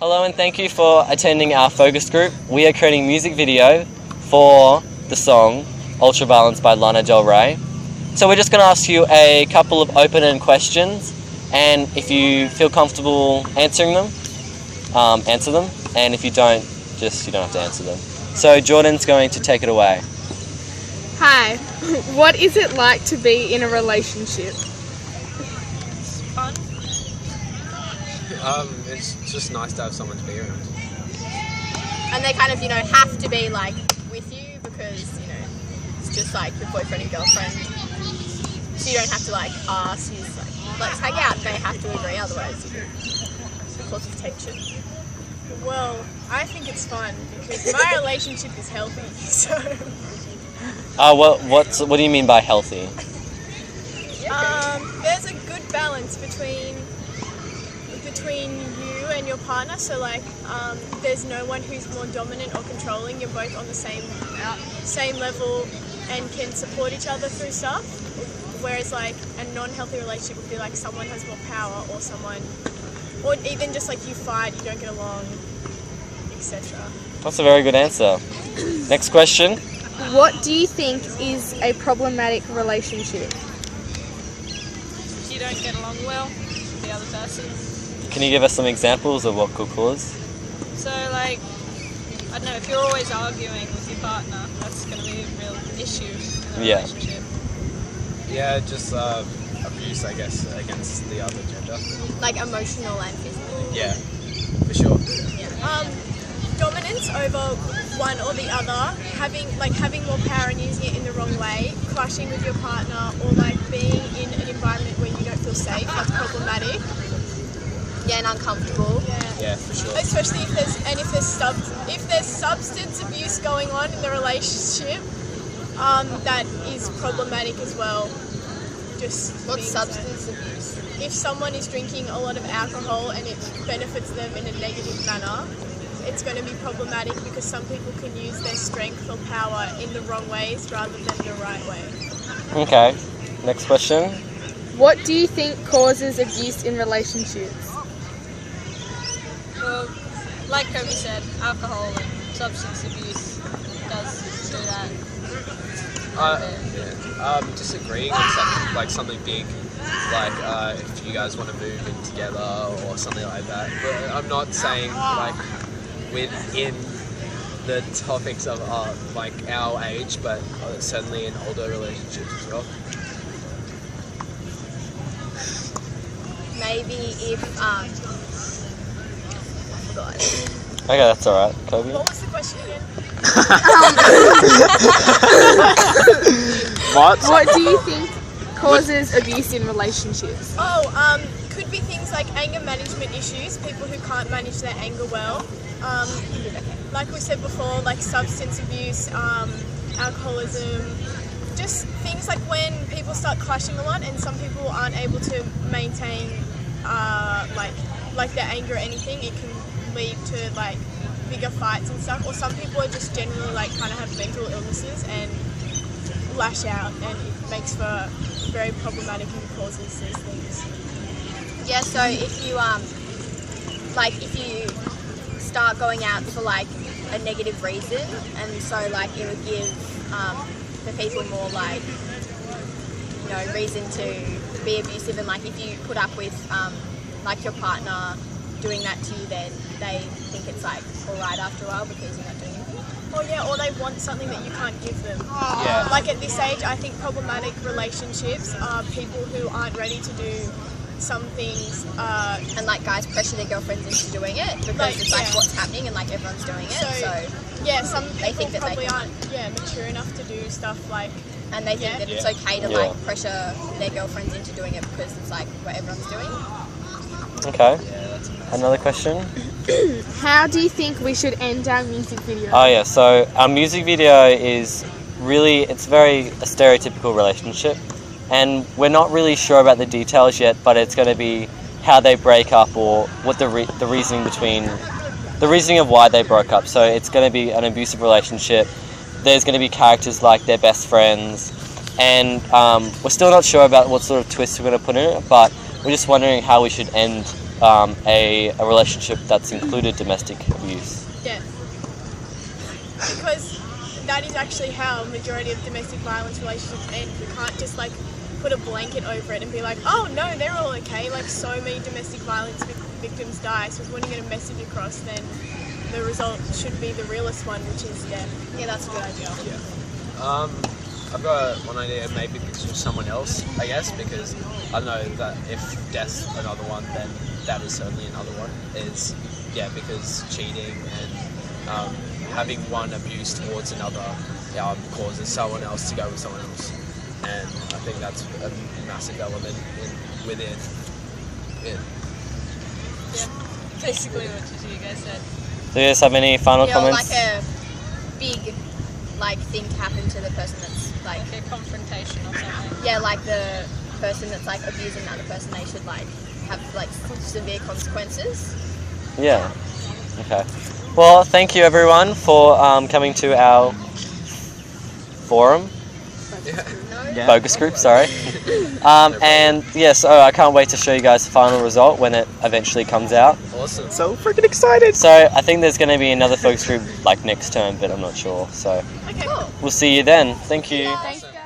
Hello and thank you for attending our focus group. We are creating a music video for the song Ultraviolence by Lana Del Rey. So we're just going to ask you a couple of open-ended questions, and if you feel comfortable answering them, answer them, and if you don't, you don't have to answer them. So Jordan's going to take it away. Hi, what is it like to be in a relationship? Fun. It's just nice to have someone to be around. And they kind of, have to be like with you because, it's just like your boyfriend and girlfriend. So you don't have to like ask, you just like, let's hang out. They have to agree, otherwise it causes tension. Well, I think it's fun because my relationship is healthy, so... What do you mean by healthy? There's a good balance between you and your partner, so like there's no one who's more dominant or controlling. You're both on the same level and can support each other through stuff, whereas like a non-healthy relationship would be like someone has more power or even just like you fight, you don't get along, etc. That's a very good answer. Next question. What do you think is a problematic relationship? If you don't get along well with the other person. Can you give us some examples of what could cause? So like, I don't know, if you're always arguing with your partner, that's going to be a real issue in a relationship. Yeah, just abuse, I guess, against the other gender. Like emotional and physical. Yeah, for sure. Yeah. Dominance over one or the other, having more power and using it in the wrong way, clashing with your partner, or like being in an environment where you don't feel safe, that's problematic. Yeah, and uncomfortable. Yeah, for sure. Especially if there's substance abuse going on in the relationship, that is problematic as well. What's substance abuse? If someone is drinking a lot of alcohol and it benefits them in a negative manner, it's going to be problematic because some people can use their strength or power in the wrong ways rather than the right way. Okay. Next question. What do you think causes abuse in relationships? Well, like Kobe said, alcohol and substance abuse does do that. Disagreeing on something big, like if you guys want to move in together or something like that. But I'm not saying like within the topics of our age, but certainly in older relationships as well. Maybe if I forgot. Okay, that's alright. Kobe? What was the question again? What do you think causes abuse in relationships? Could be things like anger management issues, people who can't manage their anger well. Like we said before, like substance abuse, alcoholism, just things like when people start clashing a lot and some people aren't able to maintain like their anger or anything, it can lead to like bigger fights and stuff. Or some people are just generally like kind of have mental illnesses and lash out, and it makes for very problematic and causes these things. Yeah, so if you start going out for like a negative reason, and so like it would give the people more like reason to be abusive, and like if you put up with like your partner doing that to you, then they think it's like alright after a while because you're not doing anything. Or they want something that you can't give them. Yeah. Like at this age, I think problematic relationships are people who aren't ready to do some things. And like guys pressure their girlfriends into doing it because it's like what's happening and like everyone's doing it. So yeah, some they think that probably they aren't mature enough to do stuff like. And they think that it's okay to like pressure their girlfriends into doing it because it's like what everyone's doing. Okay. Another question? How do you think we should end our music video? Oh yeah, so our music video is really, it's very a stereotypical relationship, and we're not really sure about the details yet, but it's going to be how they break up or what the reasoning of why they broke up. So it's going to be an abusive relationship. There's going to be characters like their best friends, and we're still not sure about what sort of twists we're going to put in it, but we're just wondering how we should end a relationship that's included domestic abuse? Yeah. Because that is actually how majority of domestic violence relationships end. We can't just like put a blanket over it and be like, oh no, they're all okay. Like so many domestic violence victims die. So when you get a message across, then the result should be the realest one, which is death. Yeah, that's a good idea. Yeah. I've got one idea, maybe because of someone else, I guess, because I know that if death's another one, then that is certainly another one. Is because cheating and having one abuse towards another causes someone else to go with someone else, and I think that's a massive element within it. Yeah, basically what you guys said. Do you guys have any final comments? Like a big thing to happen to the person that's like a confrontation or something. Yeah, like the person that's like abusing the other person, they should like have like severe consequences. Yeah. Okay. Well, thank you everyone for coming to our forum. Focus group, sorry. And yes, I can't wait to show you guys the final result when it eventually comes out. Awesome. So freaking excited. So I think there's going to be another focus group like next term, but I'm not sure. So Okay. Cool. we'll see you then. Thank you. Thanks, guys.